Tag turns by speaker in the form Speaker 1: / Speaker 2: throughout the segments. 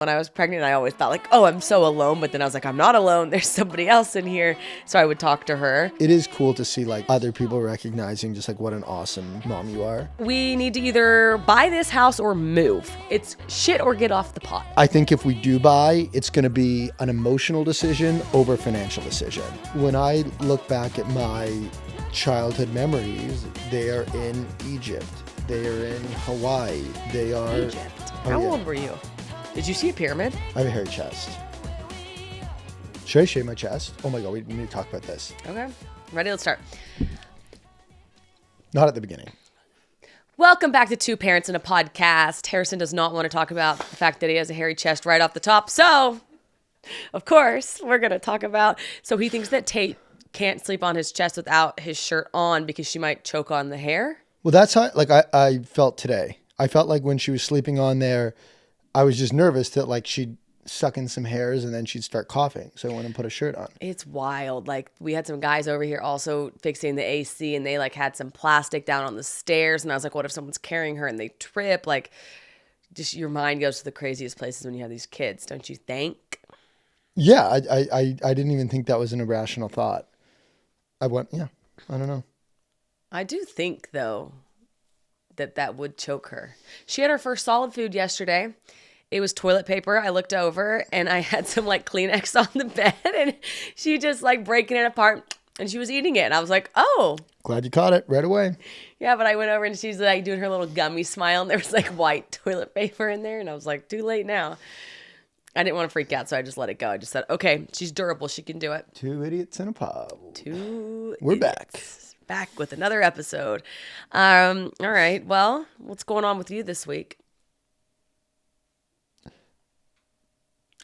Speaker 1: When I was pregnant, I always thought like, oh, I'm so alone. But then I was like, I'm not alone. There's somebody else in here. So I would talk to her.
Speaker 2: It is cool to see like other people recognizing just like what an awesome mom you are.
Speaker 1: We need to either buy this house or move. It's shit or get off the pot.
Speaker 2: I think if we do buy, it's going to be an emotional decision over a financial decision. When I look back at my childhood memories, they are in Egypt. They are in Hawaii. They are...
Speaker 1: Egypt. How old were you? Did you see a pyramid?
Speaker 2: I have a hairy chest. Should I shave my chest? Oh my God, we need to talk about this.
Speaker 1: Okay. Ready? Let's start.
Speaker 2: Not at the beginning.
Speaker 1: Welcome back to Two Parents in a Podcast. Harrison does not want to talk about the fact that he has a hairy chest right off the top. So, of course, we're going to talk about... So he thinks that Tate can't sleep on his chest without his shirt on because she might choke on the hair.
Speaker 2: Well, that's how I felt today. I felt like when she was sleeping on there, I was just nervous that like she'd suck in some hairs and then she'd start coughing. So I went and put a shirt on.
Speaker 1: It's wild. Like we had some guys over here also fixing the AC and they like had some plastic down on the stairs. And I was like, what if someone's carrying her and they trip? Like just your mind goes to the craziest places when you have these kids, don't you think?
Speaker 2: Yeah, I didn't even think that was an irrational thought. I don't know.
Speaker 1: I do think though that would choke her. She had her first solid food yesterday. It was toilet paper. I looked over and I had some like Kleenex on the bed and she just like breaking it apart and she was eating it. And I was like, oh.
Speaker 2: Glad you caught it right away.
Speaker 1: Yeah, but I went over and she's like doing her little gummy smile and there was like white toilet paper in there. And I was like, too late now. I didn't want to freak out, so I just let it go. I just said, okay, she's durable. She can do it.
Speaker 2: Two idiots in a pub.
Speaker 1: We're
Speaker 2: back.
Speaker 1: Back with another episode. All right. Well, what's going on with you this week?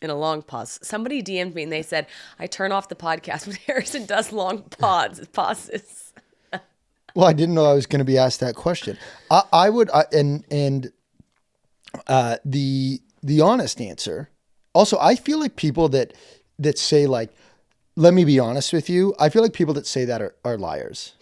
Speaker 1: In a long pause. Somebody DM'd me and they said, I turn off the podcast when Harrison does long pauses.
Speaker 2: Well, I didn't know I was going to be asked that question. The honest answer. Also, I feel like people that say like, let me be honest with you. I feel like people that say that are liars.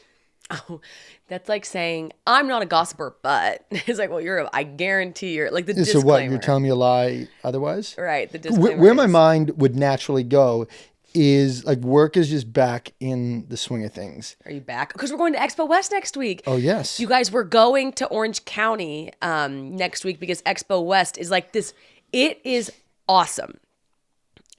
Speaker 1: Oh, that's like saying, I'm not a gossiper, but it's like, well, I guarantee you're like the disclaimer.
Speaker 2: So what, you're telling me a lie otherwise?
Speaker 1: Right. The disclaimer.
Speaker 2: Where my mind would naturally go is like work is just back in the swing of things.
Speaker 1: Are you back? Because we're going to Expo West next week.
Speaker 2: Oh, yes.
Speaker 1: You guys, we're going to Orange County next week because Expo West is like this. It is awesome.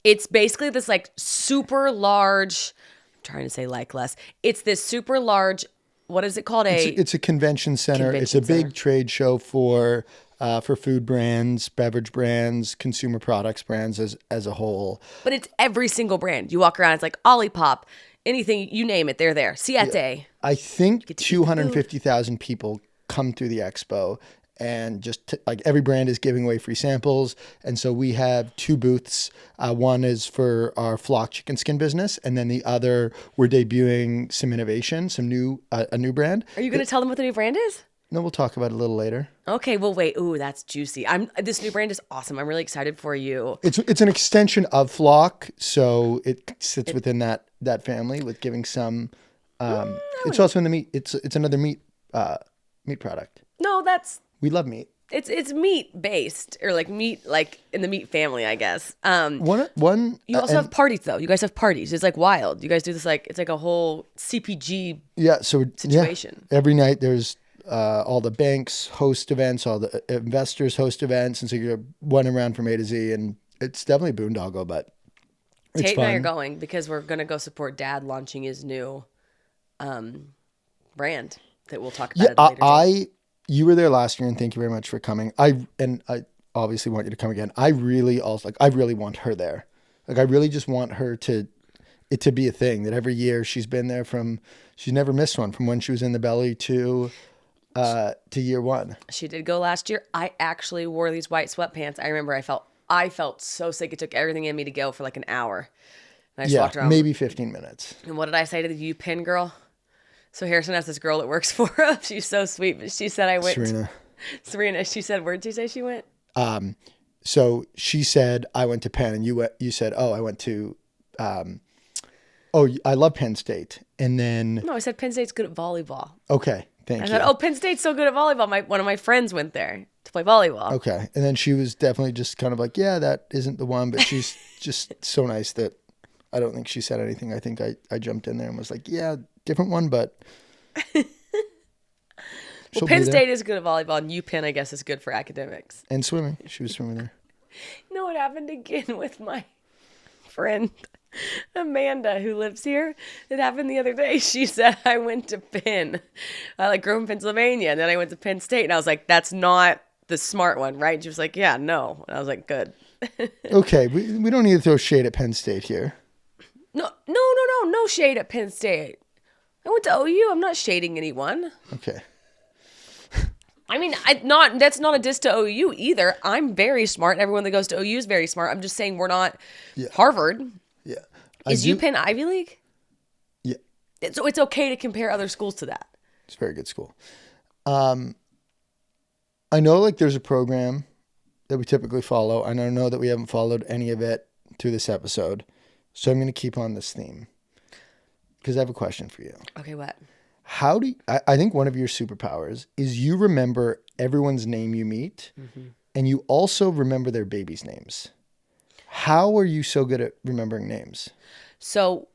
Speaker 1: It's basically this like super large, I'm trying to say like less. It's this super large, what is it called?
Speaker 2: It's a convention center. It's a big trade show for food brands, beverage brands, consumer products brands as a whole.
Speaker 1: But it's every single brand. You walk around, it's like Olipop, anything, you name it, they're there. Siete. Yeah.
Speaker 2: I think 250,000 people come through the expo. And just like every brand is giving away free samples. And so we have two booths. One is for our flock chicken skin business. And then the other, we're debuting some innovation, a new brand.
Speaker 1: Are you going to tell them what the new brand is?
Speaker 2: No, we'll talk about it a little later.
Speaker 1: Okay, well, wait. Ooh, that's juicy. This new brand is awesome. I'm really excited for you.
Speaker 2: It's an extension of flock. So it sits within that family with giving some, it's also in the meat. It's another meat product.
Speaker 1: No,
Speaker 2: We love meat.
Speaker 1: It's meat based or like meat like in the meat family, I guess. You also have parties though. You guys have parties. It's like wild. You guys do this like it's like a whole CPG situation.
Speaker 2: Yeah. Every night there's all the banks host events, all the investors host events, and so you're running around from A to Z, and it's definitely boondoggle, but it's
Speaker 1: Tate
Speaker 2: fun.
Speaker 1: and I are going because we're gonna go support Dad launching his new brand that we'll talk about at a later date.
Speaker 2: You were there last year, and thank you very much for coming. I obviously want you to come again. I really want her there. Like I really just want her to be a thing that every year she's been there she's never missed one from when she was in the belly to year one.
Speaker 1: She did go last year. I actually wore these white sweatpants. I remember I felt so sick. It took everything in me to go for like an hour. And I just walked around.
Speaker 2: Maybe 15 minutes.
Speaker 1: And what did I say to the UPenn girl? So Harrison has this girl that works for him. She's so sweet, but she said I went. Serena. She said, where'd you say she went?
Speaker 2: So she said I went to Penn, and you said, oh, I went to, I love Penn State, and then.
Speaker 1: No, I said Penn State's good at volleyball.
Speaker 2: Okay, Thank
Speaker 1: I
Speaker 2: you.
Speaker 1: thought, oh, Penn State's so good at volleyball. One of my friends went there to play volleyball.
Speaker 2: Okay. And then she was definitely just kind of like, yeah, that isn't the one. But she's just so nice that I don't think she said anything. I think I jumped in there and was like, yeah, different one, but.
Speaker 1: Well, Penn State is good at volleyball, and UPenn, I guess, is good for academics.
Speaker 2: And swimming. She was swimming there.
Speaker 1: You know what happened again with my friend Amanda, who lives here? It happened the other day. She said I went to Penn. I grew up in Pennsylvania, and then I went to Penn State, and I was like, that's not the smart one, right? And she was like, yeah, no. And I was like, good.
Speaker 2: Okay, we don't need to throw shade at Penn State here.
Speaker 1: No shade at Penn State. I went to OU. I'm not shading anyone.
Speaker 2: Okay.
Speaker 1: I mean, that's not a diss to OU either. I'm very smart. Everyone that goes to OU is very smart. I'm just saying we're not Harvard.
Speaker 2: Yeah.
Speaker 1: Is UPenn Ivy League?
Speaker 2: Yeah.
Speaker 1: So it's okay to compare other schools to that.
Speaker 2: It's a very good school. I know there's a program that we typically follow, and I know that we haven't followed any of it through this episode. So I'm going to keep on this theme because I have a question for you.
Speaker 1: Okay, what?
Speaker 2: How do you, I think one of your superpowers is you remember everyone's name you meet, and you also remember their babies' names. How are you so good at remembering names?
Speaker 1: So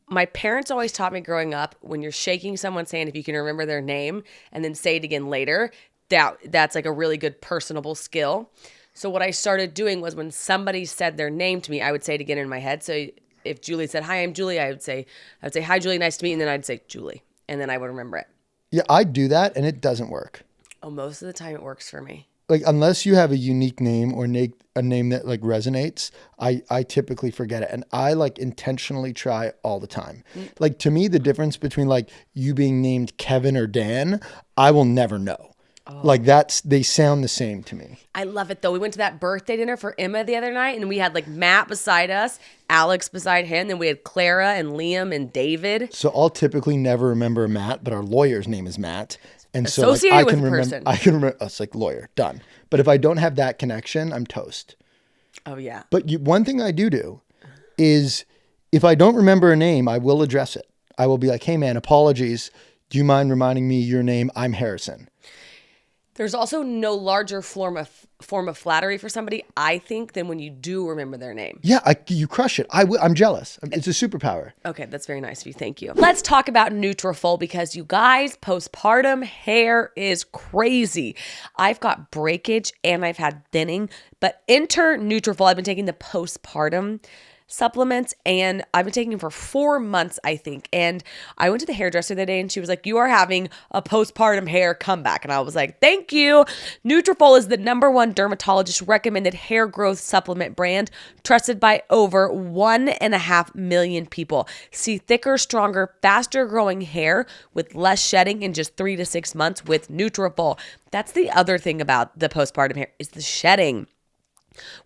Speaker 1: my parents always taught me growing up, when you're shaking someone, saying if you can remember their name and then say it again later, that's a really good personable skill. So what I started doing was when somebody said their name to me, I would say it again in my head. So if Julie said, hi, I'm Julie, I would say, hi, Julie, nice to meet you. And then I'd say, Julie. And then I would remember it.
Speaker 2: Yeah, I do that, and it doesn't work.
Speaker 1: Oh, most of the time it works for me.
Speaker 2: Unless you have a unique name or a name that resonates, I typically forget it. And I intentionally try all the time. To me, the difference between you being named Kevin or Dan, I will never know. Oh. They sound the same to me.
Speaker 1: I love it though. We went to that birthday dinner for Emma the other night, and we had Matt beside us, Alex beside him, then we had Clara and Liam and David.
Speaker 2: So I'll typically never remember Matt, but our lawyer's name is Matt. And
Speaker 1: associated
Speaker 2: so
Speaker 1: with a person.
Speaker 2: I can remember us lawyer, done. But if I don't have that connection, I'm toast.
Speaker 1: Oh yeah.
Speaker 2: But one thing I do is if I don't remember a name, I will address it. I will be like, hey man, apologies. Do you mind reminding me your name? I'm Harrison.
Speaker 1: There's also no larger form of flattery for somebody, I think, than when you do remember their name.
Speaker 2: Yeah, you crush it. I'm jealous. It's a superpower.
Speaker 1: Okay, that's very nice of you. Thank you. Let's talk about Nutrafol, because you guys, postpartum hair is crazy. I've got breakage and I've had thinning, but enter Nutrafol. I've been taking the postpartum supplements, and I've been taking them for 4 months, I think. And I went to the hairdresser the other day, and she was like, you are having a postpartum hair comeback. And I was like, thank you. Nutrafol is the #1 dermatologist recommended hair growth supplement brand, trusted by over 1.5 million people. See thicker, stronger, faster growing hair with less shedding in just 3 to 6 months with Nutrafol. That's the other thing about the postpartum hair, is the shedding.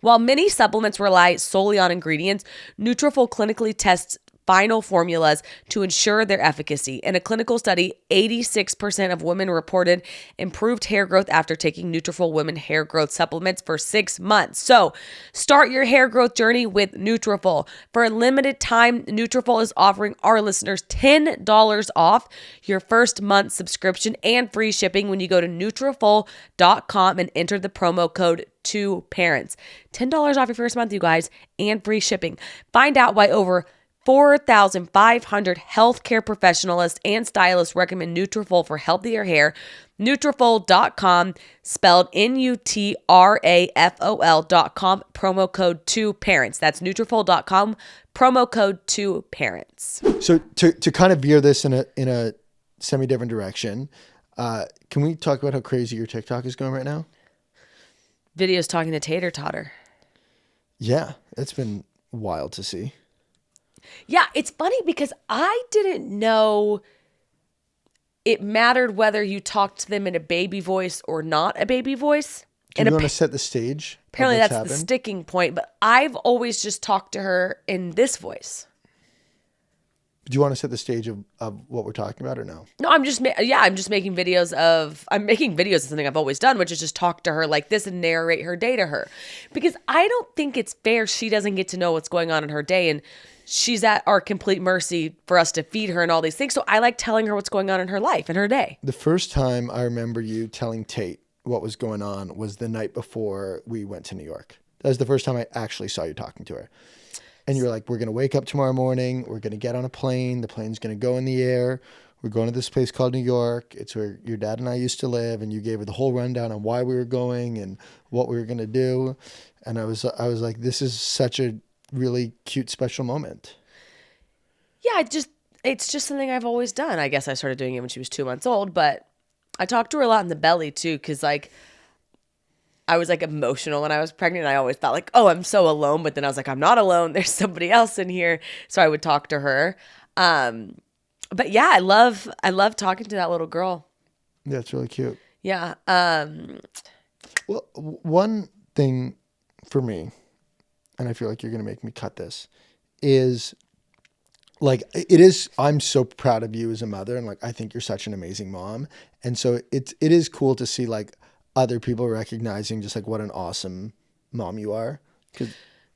Speaker 1: While many supplements rely solely on ingredients, Nutrafol clinically tests final formulas to ensure their efficacy. In a clinical study, 86% of women reported improved hair growth after taking Nutrafol women hair growth supplements for 6 months. So, start your hair growth journey with Nutrafol. For a limited time, Nutrafol is offering our listeners $10 off your first month subscription and free shipping when you go to Nutrafol.com and enter the promo code 2parents. $10 off your first month, you guys, and free shipping. Find out why over 4,500 healthcare professionals and stylists recommend Nutrafol for healthier hair. Nutrafol.com, spelled Nutrafol.com, promo code 2parents. That's Nutrafol.com, promo code 2parents.
Speaker 2: So to kind of veer this in a semi-different direction, can we talk about how crazy your TikTok is going right now?
Speaker 1: Videos talking to Tater Totter.
Speaker 2: Yeah, it's been wild to see.
Speaker 1: Yeah, it's funny because I didn't know it mattered whether you talked to them in a baby voice or not a baby voice.
Speaker 2: Do you want to set the stage?
Speaker 1: Apparently that's the sticking point, but I've always just talked to her in this voice.
Speaker 2: Do you want to set the stage of what we're talking about or no?
Speaker 1: No, I'm just making videos of something I've always done, which is just talk to her like this and narrate her day to her. Because I don't think it's fair she doesn't get to know what's going on in her day, and she's at our complete mercy for us to feed her and all these things. So I like telling her what's going on in her life and her day.
Speaker 2: The first time I remember you telling Tate what was going on was the night before we went to New York. That was the first time I actually saw you talking to her. And you're like, we're going to wake up tomorrow morning. We're going to get on a plane. The plane's going to go in the air. We're going to this place called New York. It's where your dad and I used to live. And you gave her the whole rundown on why we were going and what we were going to do. And I was like, this is such a really cute, special moment.
Speaker 1: Yeah, it's just something I've always done. I guess I started doing it when she was 2 months old, but I talked to her a lot in the belly too, because like I was like emotional when I was pregnant. I always thought like, oh, I'm so alone. But then I was like, I'm not alone. There's somebody else in here. So I would talk to her. But yeah, I love talking to that little girl.
Speaker 2: Yeah, it's really cute.
Speaker 1: Yeah.
Speaker 2: Well, one thing for me, and I feel like you're going to make me cut this, is like I'm so proud of you as a mother, and like I think you're such an amazing mom. And so it is cool to see like other people recognizing just like what an awesome mom you are.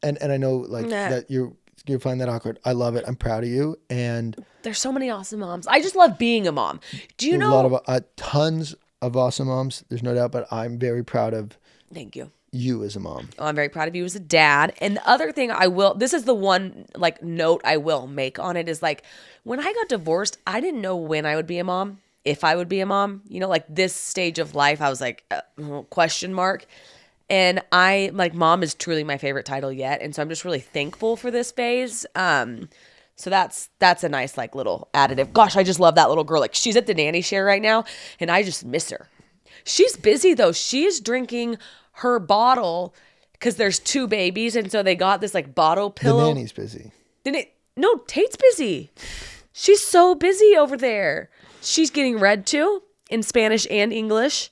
Speaker 2: And I know like that you find that awkward. I love it. I'm proud of you. And
Speaker 1: there's so many awesome moms. I just love being a mom. Do you know?
Speaker 2: A lot of tons of awesome moms. There's no doubt, but I'm very proud of
Speaker 1: Thank you.
Speaker 2: You as a mom.
Speaker 1: Oh, I'm very proud of you as a dad. And the other thing this is the one like note I will make on it is like when I got divorced, I didn't know when I would be a mom, if I would be a mom, like this stage of life, I was like, question mark. And I like mom is truly my favorite title yet. And so I'm just really thankful for this phase. So that's a nice like little additive. Gosh, I just love that little girl. Like she's at the nanny share right now and I just miss her. She's busy though. She's drinking her bottle because there's 2 babies. And so they got this like bottle pillow.
Speaker 2: The nanny's busy.
Speaker 1: No, Tate's busy. She's so busy over there. She's getting read to in Spanish and English.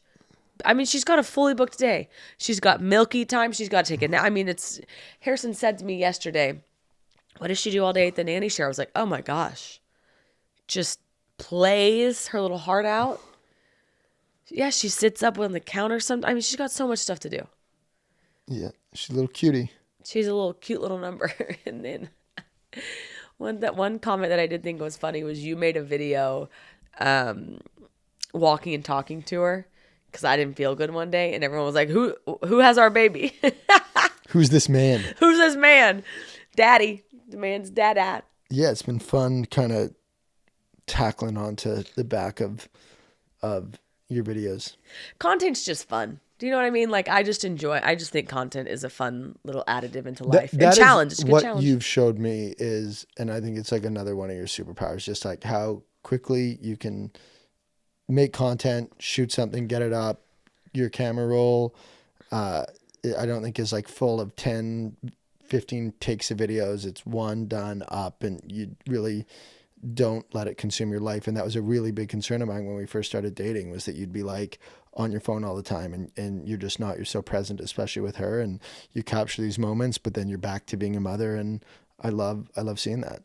Speaker 1: I mean, she's got a fully booked day. She's got milky time. She's got to take a nap. I mean, Harrison said to me yesterday, what does she do all day at the nanny share? I was like, oh my gosh. Just plays her little heart out. Yeah, she sits up on the counter sometimes. I mean, she's got so much stuff to do.
Speaker 2: Yeah, she's a little cutie.
Speaker 1: She's a little cute little number. And then one comment that I did think was funny was you made a video walking and talking to her because I didn't feel good one day. And everyone was like, who has our baby?
Speaker 2: Who's this man?
Speaker 1: Who's this man? Daddy. The man's dad. Yeah,
Speaker 2: it's been fun kind of tackling onto the back of your videos.
Speaker 1: Content's just fun. Do you know what I mean? Like I just think content is a fun little additive into life. And challenge. It's a good
Speaker 2: what
Speaker 1: challenge.
Speaker 2: You've showed me is, and I think it's like another one of your superpowers, just like how quickly you can make content, shoot something, get it up, your camera roll. I don't think is like full of 10, 15 takes of videos. It's one done up and you really don't let it consume your life. And that was a really big concern of mine when we first started dating, was that you'd be like on your phone all the time and you're just not, you're so present, especially with her, and you capture these moments, but then you're back to being a mother. And I love seeing that.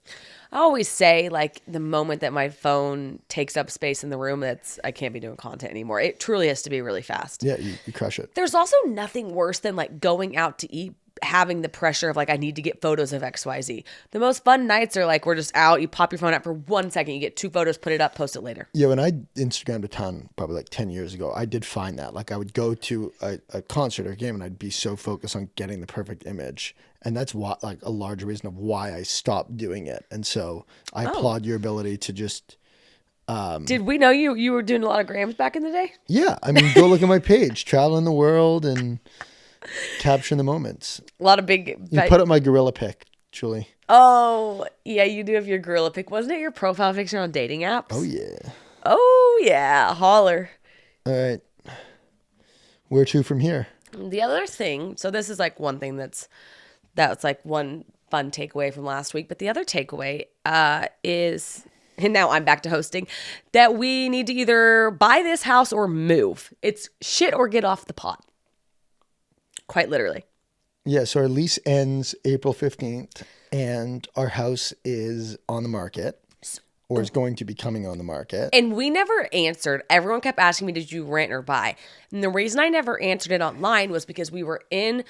Speaker 1: I always say like the moment that my phone takes up space in the room, I can't be doing content anymore. It truly has to be really fast.
Speaker 2: Yeah, you crush it.
Speaker 1: There's also nothing worse than like going out to eat, having the pressure of like, I need to get photos of XYZ. The most fun nights are like, we're just out, you pop your phone out for 1 second, you get 2 photos, put it up, post it later.
Speaker 2: Yeah, when I Instagrammed a ton, probably like 10 years ago, I did find that. Like I would go to a concert or a game and I'd be so focused on getting the perfect image. And that's why, like a large reason of why I stopped doing it. And so I applaud your ability to just...
Speaker 1: Did we know you were doing a lot of grams back in the day?
Speaker 2: Yeah, I mean, go look at my page, traveling the world and... capturing the moments.
Speaker 1: A lot of big...
Speaker 2: You put up my gorilla pic, Julie.
Speaker 1: Oh, yeah, you do have your gorilla pic. Wasn't it your profile picture on dating apps?
Speaker 2: Oh, yeah.
Speaker 1: Oh, yeah. Holler.
Speaker 2: All right. Where to from here?
Speaker 1: The other thing, so this is like one thing that's like one fun takeaway from last week, but the other takeaway is, and now I'm back to hosting, that we need to either buy this house or move. It's shit or get off the pot. Quite literally.
Speaker 2: Yeah, so our lease ends April 15th and our house is on the market. or is going to be coming on the market.
Speaker 1: And we never answered. Everyone kept asking me, did you rent or buy? And the reason I never answered it online was because we were in,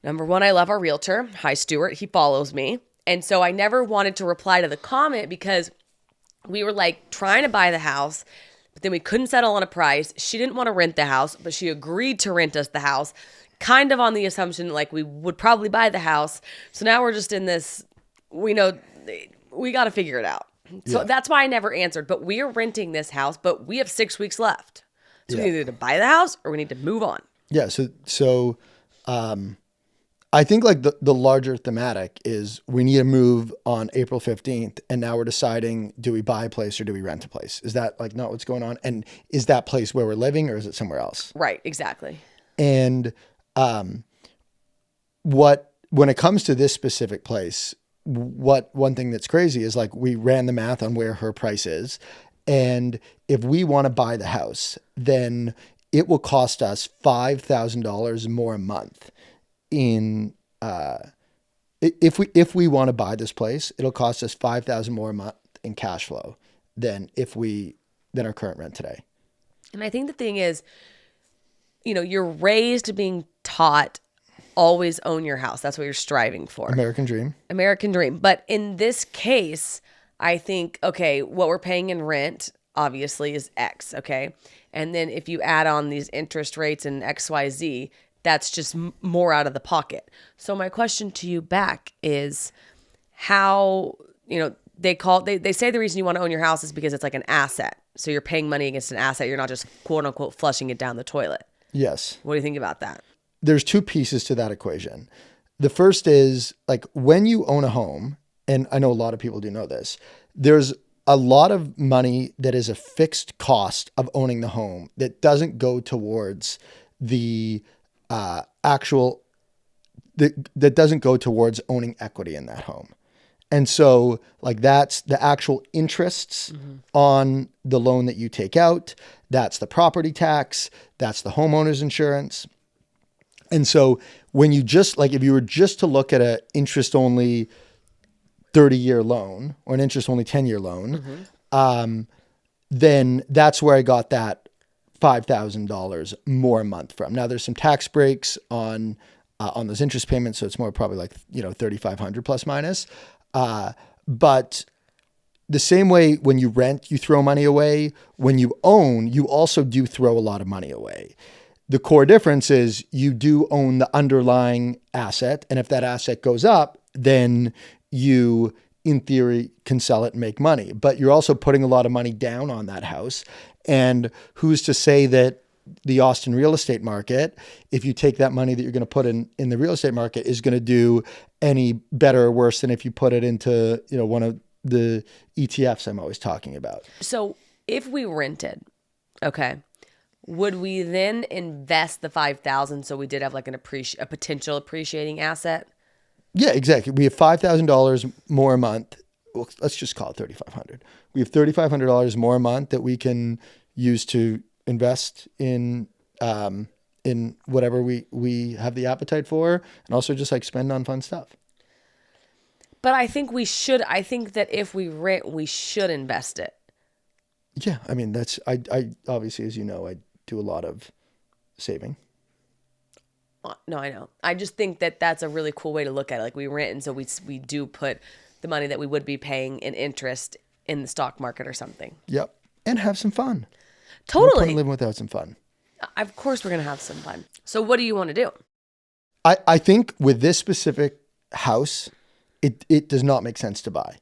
Speaker 1: number one, I love our realtor. Hi, Stuart. He follows me. And so I never wanted to reply to the comment because we were like trying to buy the house, but then we couldn't settle on a price. She didn't want to rent the house, but she agreed to rent us the house, kind of on the assumption like we would probably buy the house. So now we're just in this, we know we got to figure it out. So that's why I never answered. But we are renting this house, but we have 6 weeks left. So we need to buy the house or we need to move on.
Speaker 2: Yeah. So I think like the larger thematic is we need to move on April 15th. And now we're deciding, do we buy a place or do we rent a place? Is that like not what's going on? And is that place where we're living or is it somewhere else?
Speaker 1: Right. Exactly.
Speaker 2: And when it comes to this specific place, one thing that's crazy is like we ran the math on where her price is. And if we want to buy the house, then it will cost us $5,000 more a month in, if we want to buy this place, it'll cost us $5,000 more a month in cash flow than our current rent today.
Speaker 1: And I think the thing is, you're raised being taught always own your house. That's what you're striving for.
Speaker 2: American dream.
Speaker 1: But in this case, I think, okay, what we're paying in rent obviously is X, okay? And then if you add on these interest rates and XYZ, that's just more out of the pocket. So my question to you back is how, they say the reason you want to own your house is because it's like an asset. So you're paying money against an asset. You're not just quote unquote flushing it down the toilet.
Speaker 2: Yes.
Speaker 1: What do you think about that?
Speaker 2: There's two pieces to that equation. The first is like when you own a home, and I know a lot of people do know this, there's a lot of money that is a fixed cost of owning the home that doesn't go towards the that doesn't go towards owning equity in that home. And so like that's the actual interests on the loan that you take out. That's the property tax. That's the homeowner's insurance. And so when you just like, if you were just to look at an interest only 30-year loan or an interest only 10-year loan, then that's where I got that $5,000 more a month from. Now there's some tax breaks on those interest payments. So it's more probably like, $3,500 plus minus. But the same way when you rent, you throw money away. When you own, you also do throw a lot of money away. The core difference is you do own the underlying asset. And if that asset goes up, then you, in theory, can sell it and make money. But you're also putting a lot of money down on that house. And who's to say that the Austin real estate market, if you take that money that you're going to put in the real estate market, is going to do any better or worse than if you put it into, one of the ETFs I'm always talking about.
Speaker 1: So if we rented, okay, would we then invest the $5,000 so we did have like a potential appreciating asset?
Speaker 2: Yeah, exactly. We have $5,000 more a month. Well, let's just call it $3,500. We have $3,500 more a month that we can use to invest in whatever we have the appetite for, and also just like spend on fun stuff.
Speaker 1: But I think that if we rent, we should invest it.
Speaker 2: Yeah, I mean I obviously, as you know, I do a lot of saving.
Speaker 1: No, I know. I just think that that's a really cool way to look at it. Like we rent, and so we do put the money that we would be paying in interest in the stock market or something.
Speaker 2: Yep, and have some fun.
Speaker 1: Totally.
Speaker 2: No point living without some fun.
Speaker 1: Of course, we're gonna have some fun. So, what do you want to do?
Speaker 2: I think with this specific house, it does not make sense to buy,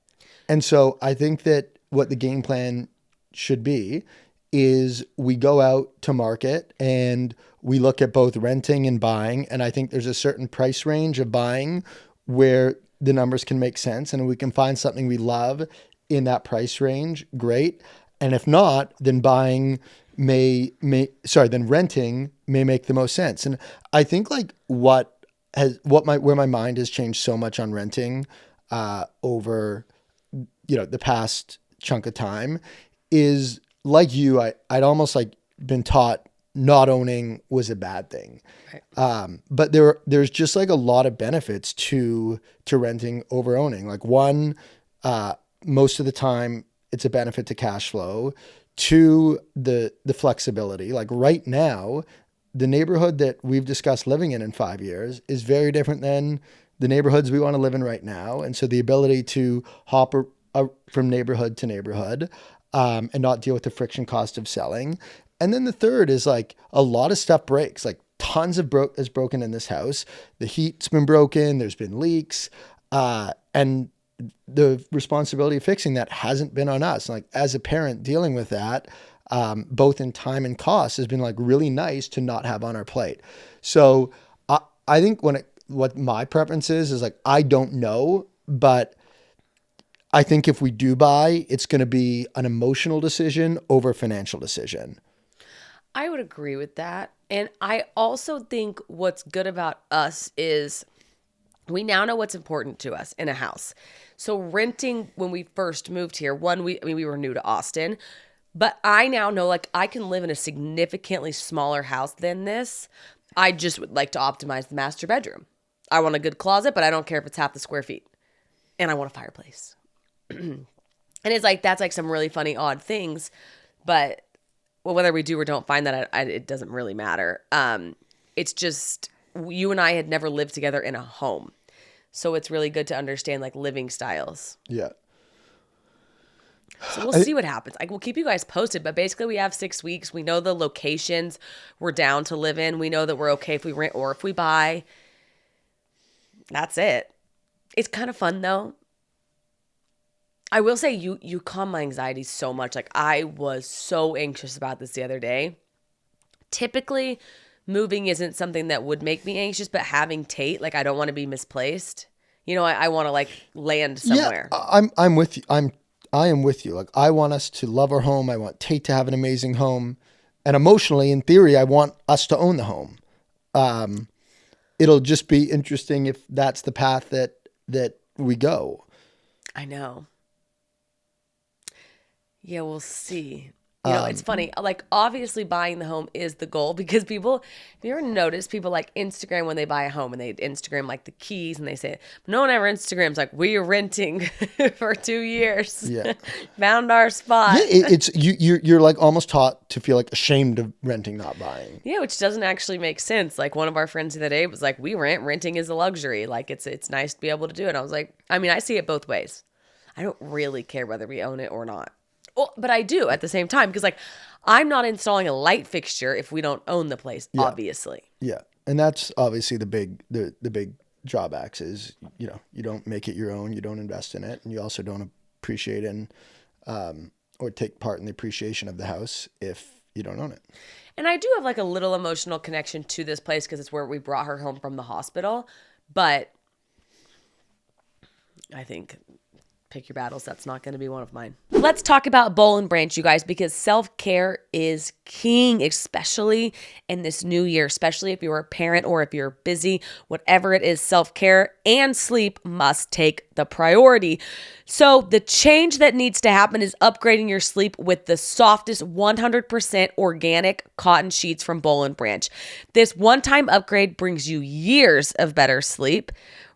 Speaker 2: and so I think that what the game plan should be is we go out to market and we look at both renting and buying. And I think there's a certain price range of buying where the numbers can make sense. And we can find something we love in that price range. Great. And if not, then renting may make the most sense. And I think like where my mind has changed so much on renting over, the past chunk of time is like you, I'd almost like been taught not owning was a bad thing. Right. But there's just like a lot of benefits to renting over owning. Like one, most of the time it's a benefit to cash flow. Two, the flexibility. Like right now, the neighborhood that we've discussed living in 5 years is very different than the neighborhoods we want to live in right now. And so the ability to hop from neighborhood to neighborhood and not deal with the friction cost of selling. And then the third is like a lot of stuff breaks, like tons of is broken in this house. The heat's been broken. There's been leaks. And the responsibility of fixing that hasn't been on us. Like as a parent dealing with that, both in time and cost, has been like really nice to not have on our plate. So I think what my preference is like, I don't know, but I think if we do buy, it's going to be an emotional decision over a financial decision.
Speaker 1: I would agree with that. And I also think what's good about us is we now know what's important to us in a house. So renting, when we first moved here, we were new to Austin, but I now know like I can live in a significantly smaller house than this. I just would like to optimize the master bedroom. I want a good closet, but I don't care if it's half the square feet. And I want a fireplace. And it's like, that's like some really funny, odd things, but well, whether we do or don't find that, it doesn't really matter. It's just, you and I had never lived together in a home. So it's really good to understand like living styles.
Speaker 2: Yeah.
Speaker 1: So we'll see what happens. We'll keep you guys posted, but basically we have 6 weeks. We know the locations we're down to live in. We know that we're okay if we rent or if we buy. That's it. It's kind of fun though. I will say you calm my anxiety so much. Like I was so anxious about this the other day. Typically, moving isn't something that would make me anxious, but having Tate, like I don't want to be misplaced. You know, I want to like land somewhere.
Speaker 2: Yeah, I'm with you. I am with you. Like I want us to love our home. I want Tate to have an amazing home, and emotionally, in theory, I want us to own the home. It'll just be interesting if that's the path that we go.
Speaker 1: I know. Yeah, we'll see. You know, it's funny. Like, obviously, buying the home is the goal because people, have you ever noticed people like Instagram when they buy a home and they Instagram like the keys and they say, no one ever Instagrams like, we're renting for 2 years.
Speaker 2: Yeah.
Speaker 1: Found our spot.
Speaker 2: Yeah, it's you're like almost taught to feel like ashamed of renting, not buying.
Speaker 1: Yeah, which doesn't actually make sense. Like one of our friends the other day was like, we renting is a luxury. Like it's nice to be able to do it. And I was like, I mean, I see it both ways. I don't really care whether we own it or not. Well, but I do at the same time because like I'm not installing a light fixture if we don't own the place, obviously.
Speaker 2: Yeah. And that's obviously the big drawbacks is, you know, you don't make it your own, you don't invest in it, and you also don't appreciate and or take part in the appreciation of the house if you don't own it.
Speaker 1: And I do have like a little emotional connection to this place because it's where we brought her home from the hospital, but I think pick your battles. That's not going to be one of mine. Let's talk about Boll & Branch, you guys, because self-care is king, especially in this new year, especially if you're a parent or if you're busy, whatever it is, self-care and sleep must take the priority. So the change that needs to happen is upgrading your sleep with the softest 100% organic cotton sheets from Boll & Branch. This one-time upgrade brings you years of better sleep,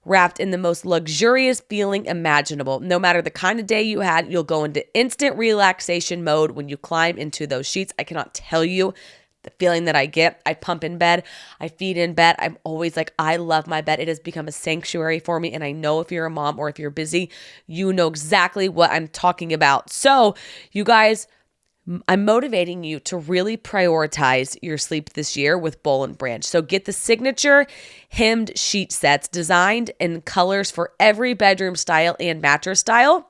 Speaker 1: wrapped in the most luxurious feeling imaginable. No matter the kind of day you had, you'll go into instant relaxation mode when you climb into those sheets. I cannot tell you the feeling that I get. I pump in bed. I feed in bed. I'm always like, I love my bed. It has become a sanctuary for me. And I know if you're a mom or if you're busy, you know exactly what I'm talking about. So you guys, I'm motivating you to really prioritize your sleep this year with Boll & Branch. So get the signature hemmed sheet sets designed in colors for every bedroom style and mattress style.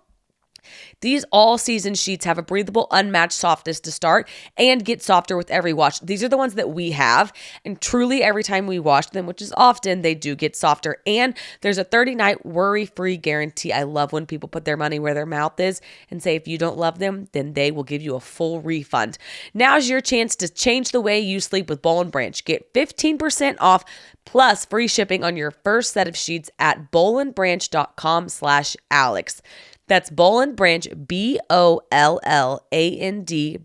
Speaker 1: These all-season sheets have a breathable, unmatched softness to start and get softer with every wash. These are the ones that we have, and truly every time we wash them, which is often, they do get softer. And there's a 30-night worry-free guarantee. I love when people put their money where their mouth is and say if you don't love them, then they will give you a full refund. Now's your chance to change the way you sleep with Boll & Branch. Get 15% off plus free shipping on your first set of sheets at bollandbranch.com/Alex. That's Boll & Branch, BOLLAND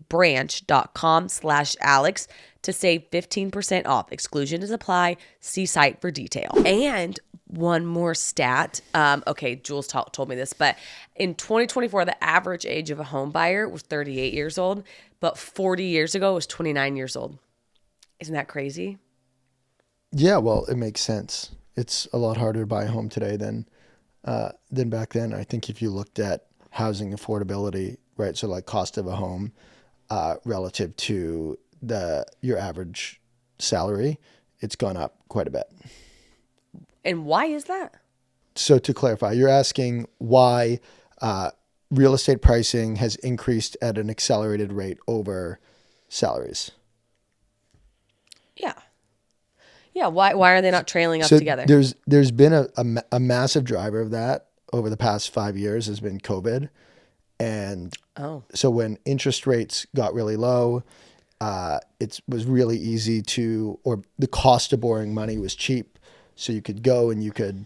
Speaker 1: branch.com/Alex to save 15% off. Exclusion is apply. See site for detail. And one more stat. Okay, Jules told me this, but in 2024, the average age of a home buyer was 38 years old, but 40 years ago it was 29 years old. Isn't that crazy?
Speaker 2: Yeah, well, it makes sense. It's a lot harder to buy a home today than back then. I think if you looked at housing affordability, right? So like cost of a home relative to your average salary, it's gone up quite a bit.
Speaker 1: And why is that?
Speaker 2: So to clarify, you're asking why real estate pricing has increased at an accelerated rate over salaries.
Speaker 1: Yeah. Yeah. Why are they not trailing up
Speaker 2: So
Speaker 1: together?
Speaker 2: there's been a massive driver of that over the past 5 years has been COVID. And so when interest rates got really low, it was really easy or the cost of borrowing money was cheap. So you could go and you could,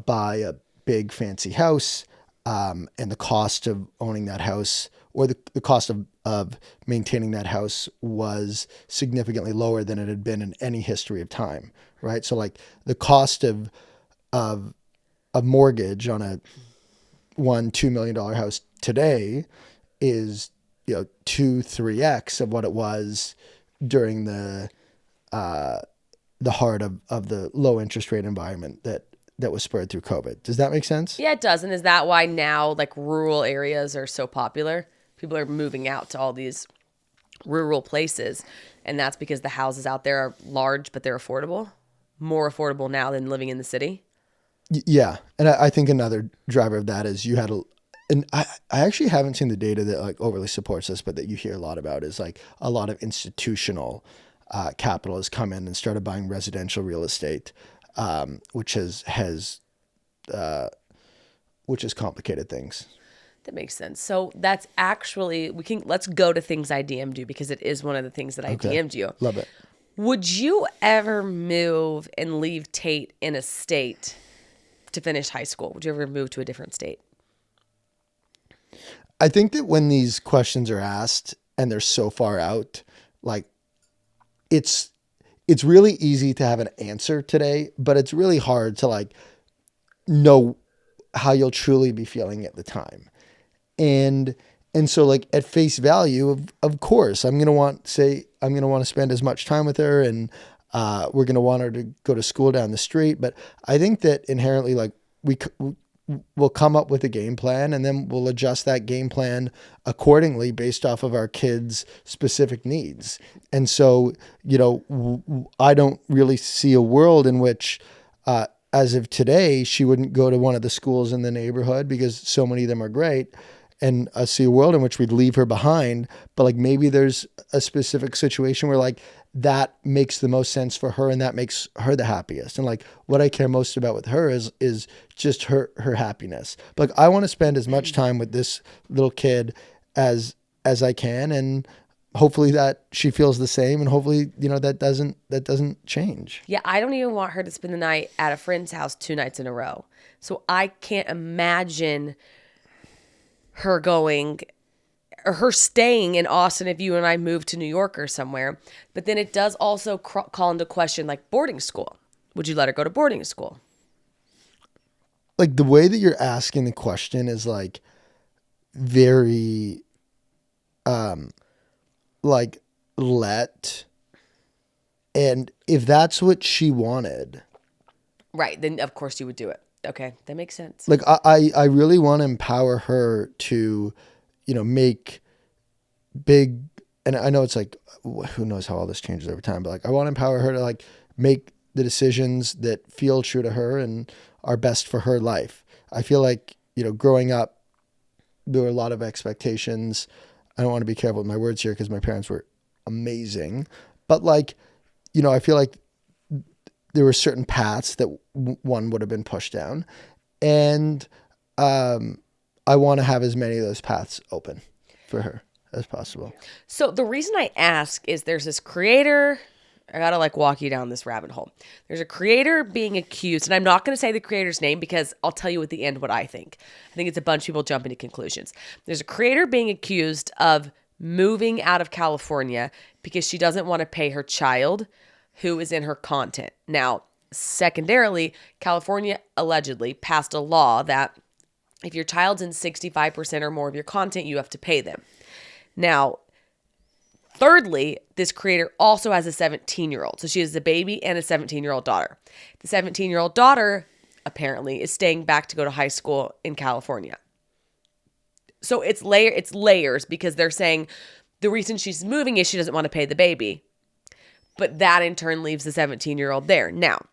Speaker 2: buy a big fancy house, and the cost of owning that house or the cost of maintaining that house was significantly lower than it had been in any history of time, right? So like the cost of a mortgage on a $2 million house today is 2-3x of what it was during the heart of the low interest rate environment that was spurred through COVID. Does that make sense?
Speaker 1: Yeah, it does. And is that why now like rural areas are so popular? People are moving out to all these rural places, and that's because the houses out there are large, but they're affordable, more affordable now than living in the city.
Speaker 2: Yeah. And I think another driver of that is you had and I actually haven't seen the data that like overly supports this, but that you hear a lot about is like a lot of institutional capital has come in and started buying residential real estate, which has complicated things.
Speaker 1: That makes sense. So that's actually, let's go to things I DM'd you because it is one of the things that I DM'd you.
Speaker 2: Love it.
Speaker 1: Would you ever move and leave Tate in a state to finish high school? Would you ever move to a different state?
Speaker 2: I think that when these questions are asked and they're so far out, like it's really easy to have an answer today, but it's really hard to like know how you'll truly be feeling at the time. And so like at face value, of course, I'm going to want to spend as much time with her, and we're going to want her to go to school down the street. But I think that inherently, like we'll come up with a game plan, and then we'll adjust that game plan accordingly based off of our kids' specific needs. And so, I don't really see a world in which, as of today, she wouldn't go to one of the schools in the neighborhood because so many of them are great. And I see a world in which we'd leave her behind, but like maybe there's a specific situation where like that makes the most sense for her and that makes her the happiest. And like what I care most about with her is just her happiness. But like, I want to spend as much time with this little kid as I can, and hopefully that she feels the same, and hopefully that doesn't change.
Speaker 1: Yeah, I don't even want her to spend the night at a friend's house 2 nights in a row. So I can't imagine her staying in Austin if you and I moved to New York or somewhere. But then it does also call into question like boarding school. Would you let her go to boarding school?
Speaker 2: Like the way that you're asking the question is like very like and if that's what she wanted,
Speaker 1: right, then of course you would do it. Okay, that makes sense.
Speaker 2: Like I really want to empower her to, make big, and I know it's like, who knows how all this changes over time, but like I want to empower her to like make the decisions that feel true to her and are best for her life. I feel like, growing up, there were a lot of expectations. I don't want to be careful with my words here because my parents were amazing, but like, I feel like there were certain paths that one would have been pushed down, and I want to have as many of those paths open for her as possible.
Speaker 1: So the reason I ask is there's this creator. I gotta like walk you down this rabbit hole. There's a creator being accused, and I'm not going to say the creator's name because I'll tell you at the end what I think. I think it's a bunch of people jumping to conclusions. There's a creator being accused of moving out of California because she doesn't want to pay her child who is in her content. Now, secondarily, California allegedly passed a law that if your child's in 65% or more of your content, you have to pay them. Now, thirdly, this creator also has a 17-year-old. So she has a baby and a 17-year-old daughter. The 17-year-old daughter apparently is staying back to go to high school in California. So it's layers because they're saying the reason she's moving is she doesn't want to pay the baby. But that in turn leaves the 17-year-old there. Now,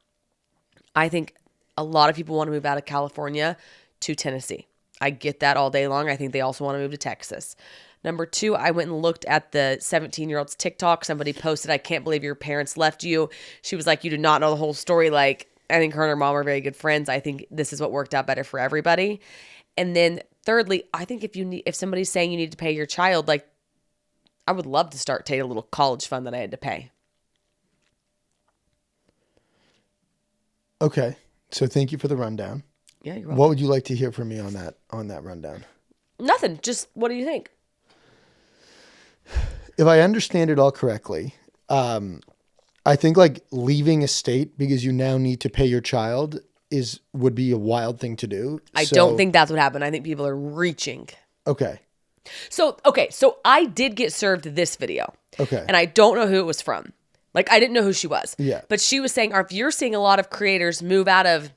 Speaker 1: I think a lot of people want to move out of California to Tennessee. I get that all day long. I think they also want to move to Texas. Number two, I went and looked at the 17-year-old's TikTok. Somebody posted, "I can't believe your parents left you." She was like, "You do not know the whole story." Like, I think her and her mom are very good friends. I think this is what worked out better for everybody. And then thirdly, I think if somebody's saying you need to pay your child, like, I would love to start taking a little college fund that I had to pay.
Speaker 2: Okay. So thank you for the rundown.
Speaker 1: Yeah, you're welcome.
Speaker 2: What would you like to hear from me on that rundown?
Speaker 1: Nothing. Just what do you think?
Speaker 2: If I understand it all correctly, I think like leaving a state because you now need to pay your child would be a wild thing to do.
Speaker 1: I don't think that's what happened. I think people are reaching.
Speaker 2: Okay.
Speaker 1: So I did get served this video.
Speaker 2: Okay.
Speaker 1: And I don't know who it was from. Like, I didn't know who she was.
Speaker 2: Yeah.
Speaker 1: But she was saying, if you're seeing a lot of creators move out of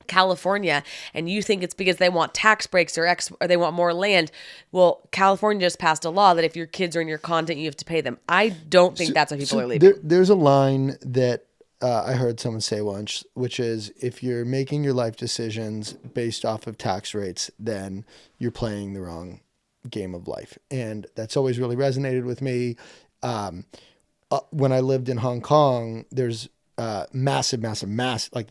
Speaker 1: California and you think it's because they want tax breaks or they want more land, well, California just passed a law that if your kids are in your content, you have to pay them. I don't think that's why people are leaving.
Speaker 2: There's a line that I heard someone say once, which is, if you're making your life decisions based off of tax rates, then you're playing the wrong game of life. And that's always really resonated with me. When I lived in Hong Kong, there's massive, like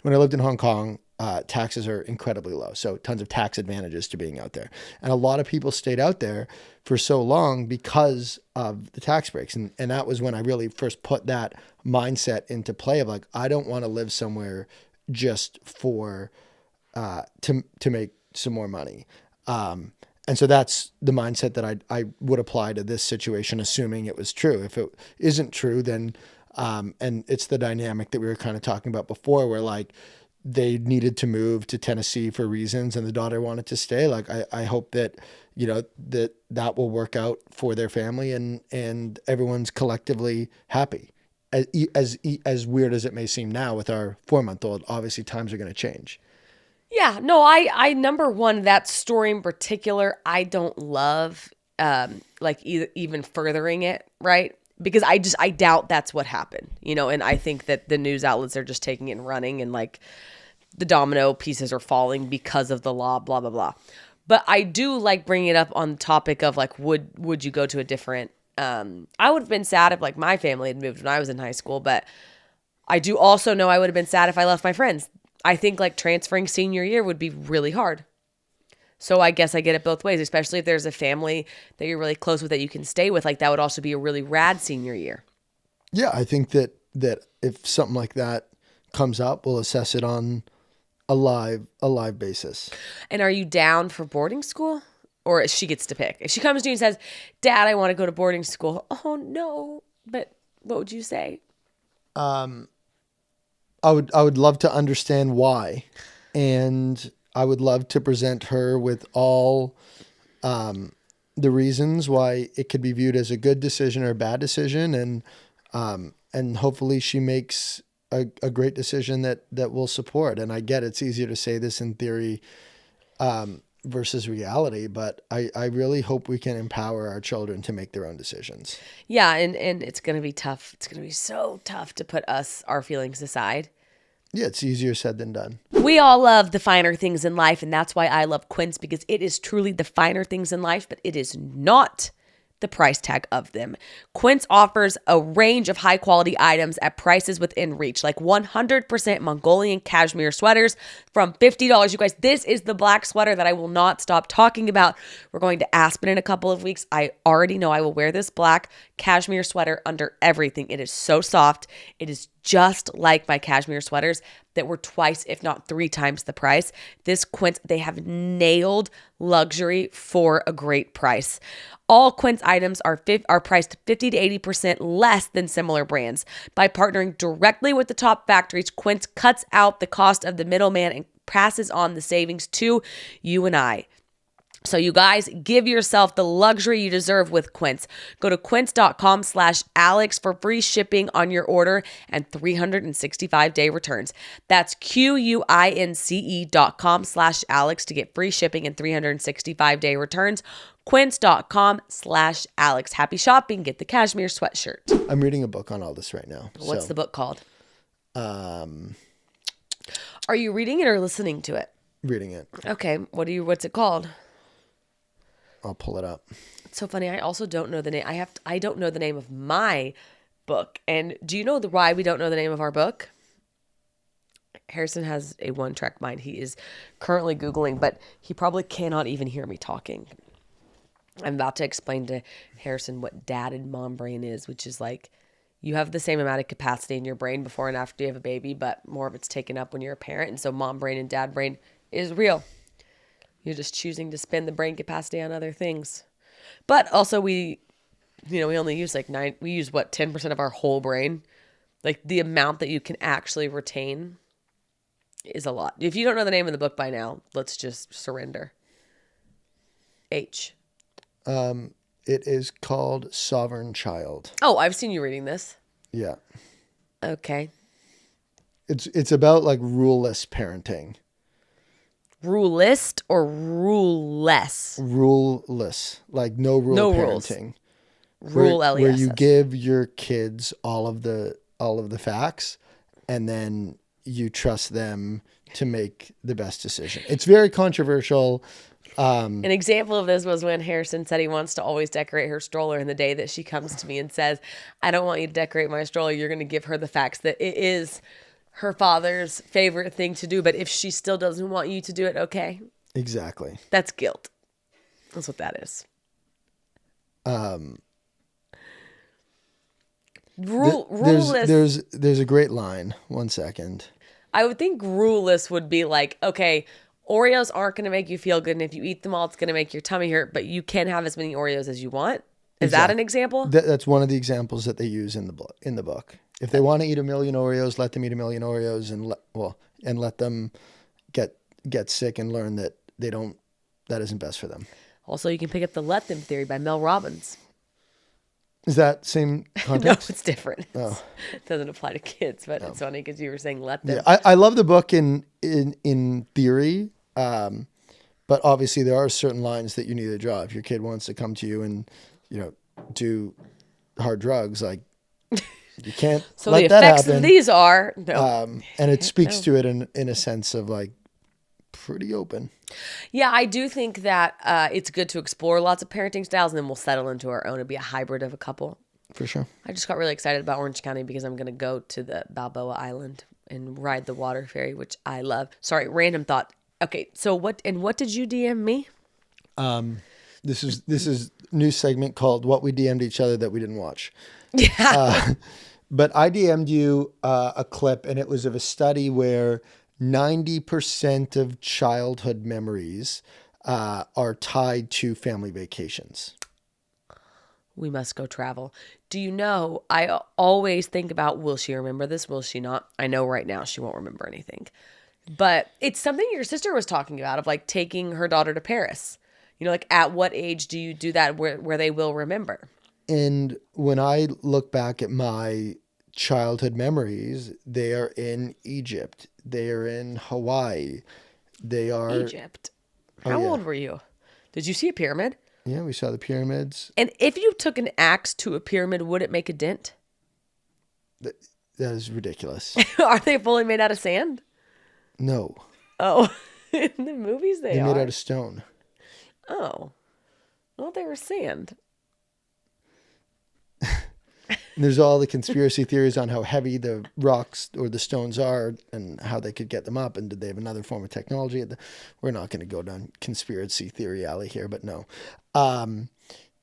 Speaker 2: when I lived in Hong Kong, taxes are incredibly low. So tons of tax advantages to being out there. And a lot of people stayed out there for so long because of the tax breaks. And that was when I really first put that mindset into play of like, I don't want to live somewhere just for, to make some more money. And so that's the mindset that I would apply to this situation, assuming it was true. If it isn't true, then, and it's the dynamic that we were kind of talking about before, where like they needed to move to Tennessee for reasons and the daughter wanted to stay. Like, I hope that, that will work out for their family and everyone's collectively happy. As weird as it may seem now with our 4-month-old, obviously times are going to change.
Speaker 1: Yeah, no, I number one, that story in particular, I don't love, even furthering it, right? Because I doubt that's what happened, and I think that the news outlets are just taking it and running and like the domino pieces are falling because of the law, blah, blah, blah. But I do like bringing it up on the topic of like, would you go to a different, I would have been sad if like my family had moved when I was in high school, but I do also know I would have been sad if I left my friends. I think like transferring senior year would be really hard. So I guess I get it both ways, especially if there's a family that you're really close with that you can stay with. Like that would also be a really rad senior year. Yeah,
Speaker 2: I think that if something like that comes up, we'll assess it on a live basis.
Speaker 1: And are you down for boarding school? Or she gets to pick? If she comes to you and says, "Dad, I want to go to boarding school." Oh no. But what would you say?
Speaker 2: I would love to understand why, and I would love to present her with all the reasons why it could be viewed as a good decision or a bad decision, and hopefully she makes a great decision that we'll support. And I get it's easier to say this in theory versus reality, but I really hope we can empower our children to make their own decisions.
Speaker 1: Yeah, and it's going to be tough. It's going to be so tough to put our feelings aside.
Speaker 2: Yeah, it's easier said than done.
Speaker 1: We all love the finer things in life, and that's why I love Quince, because it is truly the finer things in life, but it is not the price tag of them. Quince offers a range of high quality items at prices within reach, like 100% Mongolian cashmere sweaters from $50. You guys, this is the black sweater that I will not stop talking about. We're going to Aspen in a couple of weeks. I already know I will wear this black cashmere sweater under everything. It is so soft. It is just like my cashmere sweaters, that were twice, if not 3 times the price. This Quince, they have nailed luxury for a great price. All Quince items are priced 50 to 80% less than similar brands. By partnering directly with the top factories, Quince cuts out the cost of the middleman and passes on the savings to you and I. So you guys, give yourself the luxury you deserve with Quince. Go to quince.com/Alex for free shipping on your order and 365-day returns. That's QUINCE.com/Alex to get free shipping and 365-day returns. Quince.com/Alex. Happy shopping. Get the cashmere sweatshirt.
Speaker 2: I'm reading a book on all this right now.
Speaker 1: What's the book called?
Speaker 2: Are
Speaker 1: you reading it or listening to it?
Speaker 2: Reading it.
Speaker 1: Okay. What's it called?
Speaker 2: I'll pull it up.
Speaker 1: It's so funny. I also don't know the name. I don't know the name of my book. And do you know why we don't know the name of our book? Harrison has a one-track mind. He is currently Googling, but he probably cannot even hear me talking. I'm about to explain to Harrison what dad and mom brain is, which is like you have the same amount of capacity in your brain before and after you have a baby, but more of it's taken up when you're a parent. And so mom brain and dad brain is real. You're just choosing to spend the brain capacity on other things. But also we only use we use 10% of our whole brain. Like the amount that you can actually retain is a lot. If you don't know the name of the book by now, let's just surrender. H.
Speaker 2: It is called Sovereign Child.
Speaker 1: Oh, I've seen you reading this.
Speaker 2: Yeah.
Speaker 1: Okay.
Speaker 2: It's about like ruleless parenting.
Speaker 1: Rulist or rule-less?
Speaker 2: Ruleless, like no parenting.
Speaker 1: Rule LESS.
Speaker 2: Where you give your kids all of the facts, and then you trust them to make the best decision. It's very controversial.
Speaker 1: An example of this was when Harrison said he wants to always decorate her stroller, and the day that she comes to me and says, I don't want you to decorate my stroller, you're going to give her the facts that it is her father's favorite thing to do, but if she still doesn't want you to do it,
Speaker 2: Exactly.
Speaker 1: That's guilt. That's what that is. Ruleless.
Speaker 2: There's a great line. 1 second.
Speaker 1: I would think ruleless would be like, okay, Oreos aren't going to make you feel good, and if you eat them all, it's going to make your tummy hurt, but you can have as many Oreos as you want. Is that an example?
Speaker 2: That's one of the examples that they use in the book. If they want to eat 1 million Oreos, let them eat 1 million Oreos, and let them get sick and learn that that isn't best for them.
Speaker 1: Also, you can pick up the Let Them theory by Mel Robbins.
Speaker 2: Is that same context?
Speaker 1: No, it's different. It doesn't apply to kids, but it's funny because you were saying let them.
Speaker 2: Yeah, I love the book in theory, but obviously there are certain lines that you need to draw. If your kid wants to come to you and do hard drugs, like you can't
Speaker 1: so
Speaker 2: let
Speaker 1: the
Speaker 2: that
Speaker 1: effects
Speaker 2: happen.
Speaker 1: of these are no.
Speaker 2: And it speaks to it in a sense of like pretty open.
Speaker 1: Yeah, I do think that it's good to explore lots of parenting styles, and then we'll settle into our own and be a hybrid of a couple.
Speaker 2: For sure.
Speaker 1: I just got really excited about Orange County because I'm going to go to the Balboa Island and ride the water ferry, which I love. Sorry, random thought. Okay, so what did you DM me?
Speaker 2: This is new segment called What We DM'd Each Other That We Didn't Watch.
Speaker 1: Yeah.
Speaker 2: But I DM'd you a clip, and it was of a study where 90% of childhood memories are tied to family vacations.
Speaker 1: We must go travel. Do you know, I always think about, will she remember this? Will she not? I know right now she won't remember anything. But it's something your sister was talking about, of like taking her daughter to Paris. Like at what age do you do that where they will remember?
Speaker 2: And when I look back at my childhood memories, they are in Egypt. They are in Hawaii. They are...
Speaker 1: Egypt. How old were you? Did you see a pyramid?
Speaker 2: Yeah, we saw the pyramids.
Speaker 1: And if you took an axe to a pyramid, would it make a dent?
Speaker 2: That is ridiculous.
Speaker 1: Are they fully made out of sand?
Speaker 2: No.
Speaker 1: Oh, in the movies they are.
Speaker 2: They're made out of stone.
Speaker 1: Oh. Well, they were sand.
Speaker 2: There's all the conspiracy theories on how heavy the rocks or the stones are and how they could get them up, and did they have another form of technology? We're not going to go down conspiracy theory alley here, but no.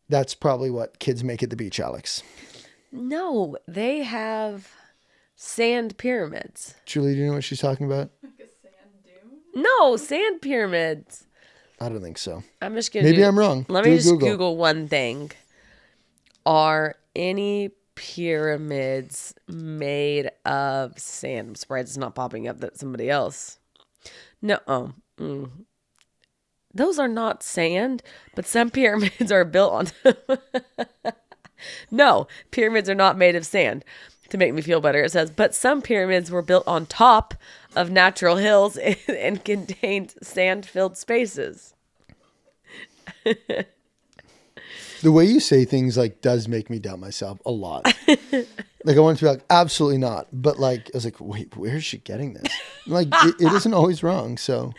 Speaker 2: That's probably what kids make at the beach, Alex.
Speaker 1: No, they have Sand pyramids.
Speaker 2: Julie, do you know what she's talking about?
Speaker 3: Like a sand dune?
Speaker 1: No, sand pyramids.
Speaker 2: I don't think so.
Speaker 1: I'm just gonna.
Speaker 2: Maybe I'm wrong.
Speaker 1: Let me just Google one thing. Are any pyramids made of sand? I'm surprised it's not popping up that somebody else. No. Those are not sand, but some pyramids are built on. No, pyramids are not made of sand. To make me feel better, it says, but some pyramids were built on top of natural hills and contained sand-filled spaces.
Speaker 2: The way you say things like does make me doubt myself a lot. Like I wanted to be like, absolutely not. But like, I was like, wait, where is she getting this? Like, it isn't always wrong. So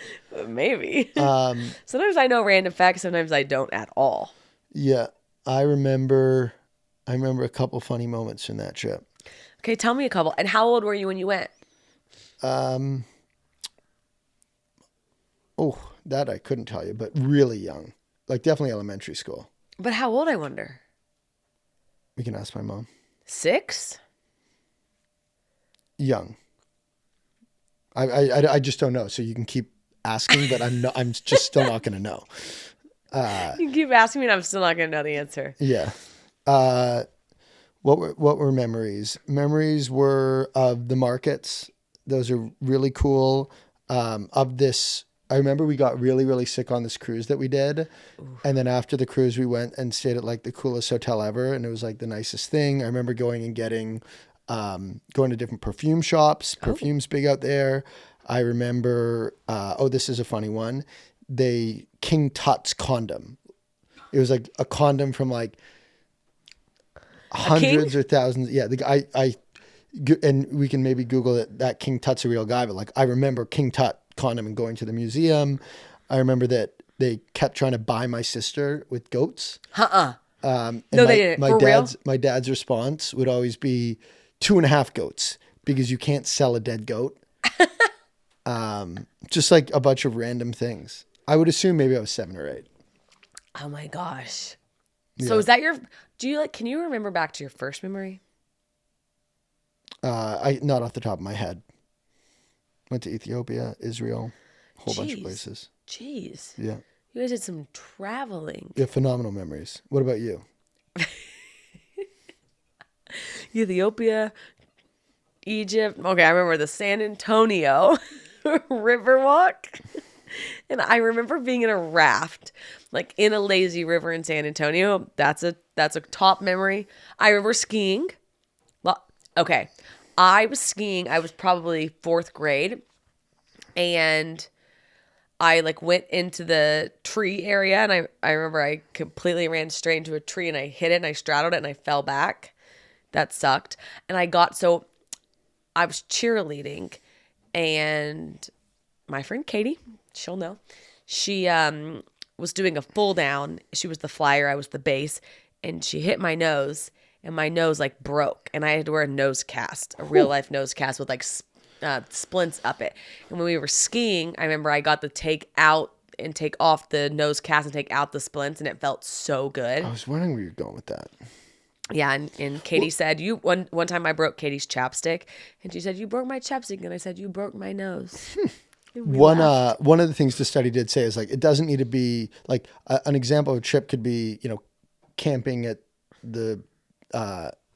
Speaker 1: Maybe. Sometimes I know random facts. Sometimes I don't at all.
Speaker 2: yeah, I remember a couple funny moments from that trip.
Speaker 1: Okay, tell me a couple. And how old were you when you went?
Speaker 2: Oh, that I couldn't tell you, but really young. Like definitely elementary school.
Speaker 1: But how old, I wonder?
Speaker 2: We can ask my mom.
Speaker 1: 6?
Speaker 2: Young. I just don't know. So you can keep asking, but I'm just still not going to know.
Speaker 1: You keep asking me and I'm still not going to know the answer.
Speaker 2: Yeah. What were memories? Memories were of the markets. Those are really cool. Of this, I remember we got really, really sick on this cruise that we did. Ooh. And then after the cruise, we went and stayed at like the coolest hotel ever. And it was like the nicest thing. I remember going and going to different perfume shops. Perfume's big out there. I remember, this is a funny one. King Tut's condom. It was like a condom from like hundreds or thousands. Yeah. And we can maybe Google it. That King Tut's a real guy, but like, I remember King Tut condom and going to the museum. I remember that they kept trying to buy my sister with goats.
Speaker 1: No,
Speaker 2: they
Speaker 1: didn't. For real?
Speaker 2: My dad's response would always be 2.5 goats because you can't sell a dead goat. Just like a bunch of random things. I would assume maybe I was 7 or 8.
Speaker 1: Oh my gosh.
Speaker 2: Yeah.
Speaker 1: So is that can you remember back to your first memory?
Speaker 2: Not off the top of my head. Went to Ethiopia, Israel, a whole bunch of places.
Speaker 1: Jeez.
Speaker 2: Yeah.
Speaker 1: You guys did some traveling.
Speaker 2: Yeah, phenomenal memories. What about you?
Speaker 1: Ethiopia, Egypt. Okay, I remember the San Antonio Riverwalk. And I remember being in a raft, like in a lazy river in San Antonio. That's a top memory. I remember skiing. Okay. I was skiing. I was probably 4th grade. And I like went into the tree area and I remember I completely ran straight into a tree and I hit it and I straddled it and I fell back. That sucked. And I was cheerleading and my friend Katie, she'll know, she was doing a full down. She was the flyer, I was the base, and she hit my nose and my nose like broke and I had to wear a nose cast, a real life nose cast with like splints up it. And when we were skiing, I remember I got to take out and take off the nose cast and take out the splints and it felt so good.
Speaker 2: I was wondering where you're going with that.
Speaker 1: Yeah, and Katie said, one time I broke Katie's chapstick and she said, you broke my chapstick, and I said, you broke my nose.
Speaker 2: One of the things the study did say is like it doesn't need to be like an example of a trip could be, camping at the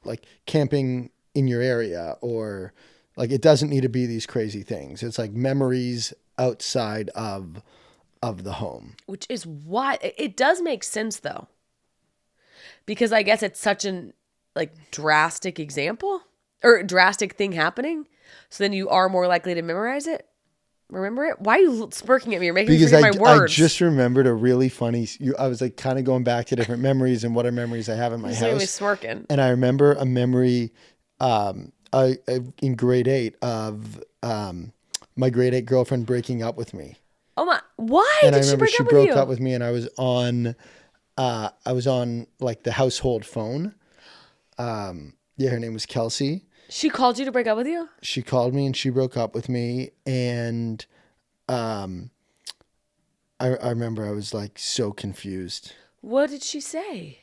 Speaker 2: like camping in your area, or like it doesn't need to be these crazy things. It's like memories outside of the home.
Speaker 1: Which is why it does make sense though. Because I guess it's such an like drastic example or drastic thing happening. So then you are more likely to memorize it. Remember it? Why are you smirking at me? You're making me forget my words.
Speaker 2: I just remembered a really funny. I was like kind of going back to different memories and what are memories I have in my house.
Speaker 1: Me smirking.
Speaker 2: And I remember a memory in grade 8 of my grade 8 girlfriend breaking up with me.
Speaker 1: Oh my! Why
Speaker 2: and
Speaker 1: did
Speaker 2: I remember
Speaker 1: she break
Speaker 2: broke up with me, and I was on like the household phone. Her name was Kelsey.
Speaker 1: She called you to break up with you?
Speaker 2: She called me and she broke up with me. And I remember I was like so confused.
Speaker 1: What did she say?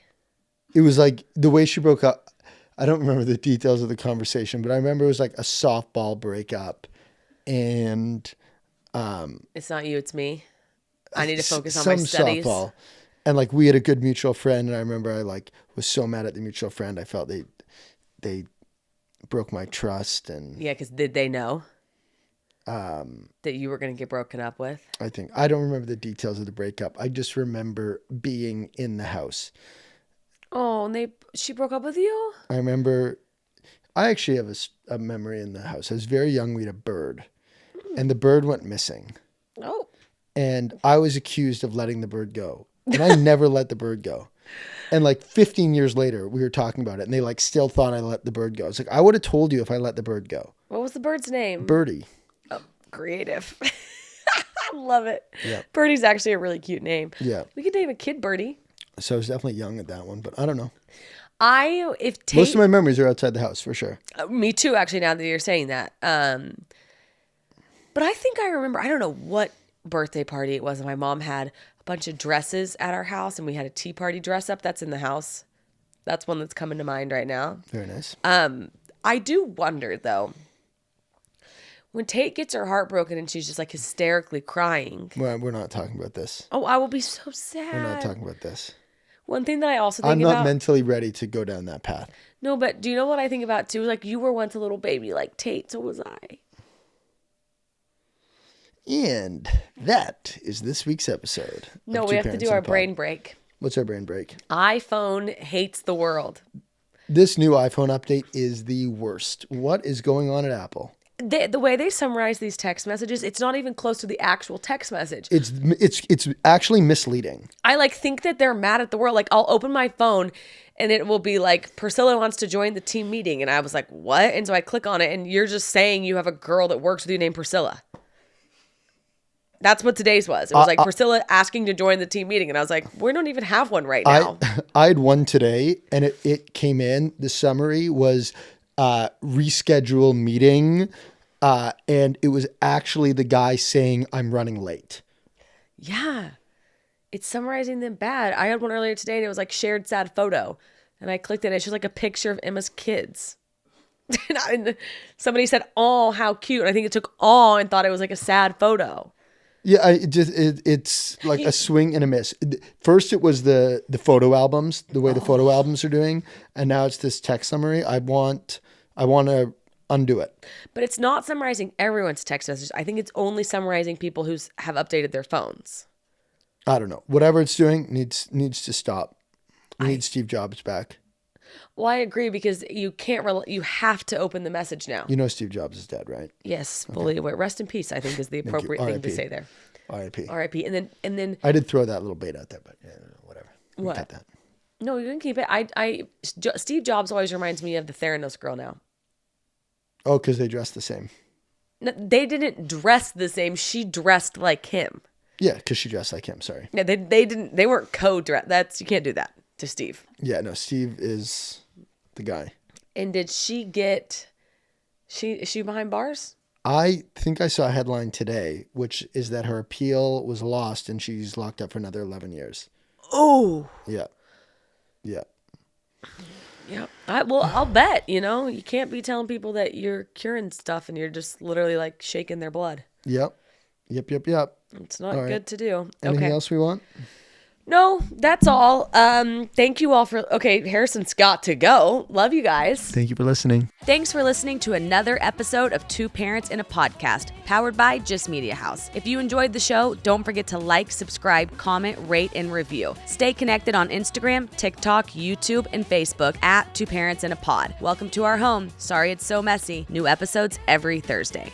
Speaker 2: It was like the way she broke up. I don't remember the details of the conversation, but I remember it was like a softball breakup, and
Speaker 1: It's not you, it's me. I need to focus on
Speaker 2: some
Speaker 1: my studies.
Speaker 2: softball, and like we had a good mutual friend, and I remember I like was so mad at the mutual friend. I felt they broke my trust, and
Speaker 1: Yeah, because did they know that you were going to get broken up with?
Speaker 2: I don't remember the details of the breakup. I just remember being in the house.
Speaker 1: Oh, and she broke up with you?
Speaker 2: I remember I actually have a memory in the house. I was very young. We had a bird, and the bird went missing.
Speaker 1: Oh.
Speaker 2: And I was accused of letting the bird go. And I never let the bird go. And like 15 years later, we were talking about it, and they like still thought I let the bird go. It's like, I would have told you if I let the bird go.
Speaker 1: What was the bird's name?
Speaker 2: Birdie.
Speaker 1: Oh, creative. I love it.
Speaker 2: Yeah.
Speaker 1: Birdie's actually a really cute name.
Speaker 2: Yeah.
Speaker 1: We could name a kid Birdie.
Speaker 2: So I was definitely young at that one, but I don't know.
Speaker 1: If Tate,
Speaker 2: Most of my memories are outside the house for sure.
Speaker 1: me too, actually, now that you're saying that. But I think I remember, I don't know what birthday party it was. My mom had a bunch of dresses at our house, and we had a tea party dress up. That's in the house. That's one that's coming to mind right now.
Speaker 2: Very nice.
Speaker 1: I do wonder, though, when Tate gets her heart broken and she's just like hysterically crying.
Speaker 2: Well, we're not talking about this.
Speaker 1: Oh, I will be so sad.
Speaker 2: We're not talking about this.
Speaker 1: One thing that I also think
Speaker 2: I'm not
Speaker 1: about,
Speaker 2: mentally ready to go down that path.
Speaker 1: no, but do you know what I think about too? Like, you were once a little baby like Tate, so was I.
Speaker 2: And that is this week's episode.
Speaker 1: No,
Speaker 2: of
Speaker 1: we
Speaker 2: Two
Speaker 1: have to
Speaker 2: Parents
Speaker 1: do
Speaker 2: and a
Speaker 1: our
Speaker 2: Pod.
Speaker 1: brain break.
Speaker 2: What's our brain break?
Speaker 1: iPhone hates the world.
Speaker 2: This new iPhone update is the worst. What is going on at Apple?
Speaker 1: The way they summarize these text messages, it's not even close to the actual text message.
Speaker 2: It's actually misleading.
Speaker 1: I like think that they're mad at the world. Like, I'll open my phone and it will be like, Priscilla wants to join the team meeting. And I was like, what? And so I click on it, and you're just saying you have a girl that works with you named Priscilla. That's what today's was. It was like Priscilla asking to join the team meeting. And I was like, we don't even have one right now.
Speaker 2: I had one today, and it came in. The summary was reschedule meeting. And it was actually the guy saying, I'm running late.
Speaker 1: Yeah. It's summarizing them bad. I had one earlier today, and it was like shared sad photo. And I clicked it, and it's just like a picture of Emma's kids. And somebody said, oh, how cute. And I think it took awe and thought it was like a sad photo.
Speaker 2: Yeah, it's like a swing and a miss. First, it was the photo albums, the way the photo albums are doing, and now it's this text summary. I want to undo it.
Speaker 1: But it's not summarizing everyone's text messages. I think it's only summarizing people who have updated their phones.
Speaker 2: I don't know. Whatever it's doing needs to stop. We need Steve Jobs back.
Speaker 1: Well, I agree, because you can't. You have to open the message now.
Speaker 2: You know Steve Jobs is dead, right?
Speaker 1: Yes, fully aware. Rest in peace, I think, is the appropriate thing to say there.
Speaker 2: R.I.P.
Speaker 1: R.I.P. And then
Speaker 2: I did throw that little bait out there, but whatever. We
Speaker 1: What?
Speaker 2: cut that.
Speaker 1: No, you can keep it. Steve Jobs always reminds me of the Theranos girl now.
Speaker 2: Oh, because they dress the same.
Speaker 1: No, they didn't dress the same. She dressed like him.
Speaker 2: Yeah, because she dressed like him. Sorry.
Speaker 1: Yeah, they didn't. They weren't co-dressed. You can't do that to Steve.
Speaker 2: Yeah, no, Steve is the guy.
Speaker 1: And did she get? Is she behind bars?
Speaker 2: I think I saw a headline today, which is that her appeal was lost and she's locked up for another 11 years.
Speaker 1: Oh.
Speaker 2: Yeah. Yeah.
Speaker 1: Yeah. I'll bet. You can't be telling people that you're curing stuff and you're just literally like shaking their blood.
Speaker 2: Yep.
Speaker 1: It's not good to do.
Speaker 2: Anything else we want?
Speaker 1: No, that's all. Thank you all for. Okay, Harrison's got to go. Love you guys.
Speaker 2: Thank you for listening.
Speaker 1: Thanks for listening to another episode of Two Parents in a Podcast, powered by Just Media House. If you enjoyed the show, don't forget to like, subscribe, comment, rate, and review. Stay connected on Instagram, TikTok, YouTube, and Facebook at Two Parents in a Pod. Welcome to our home. Sorry it's so messy. New episodes every Thursday.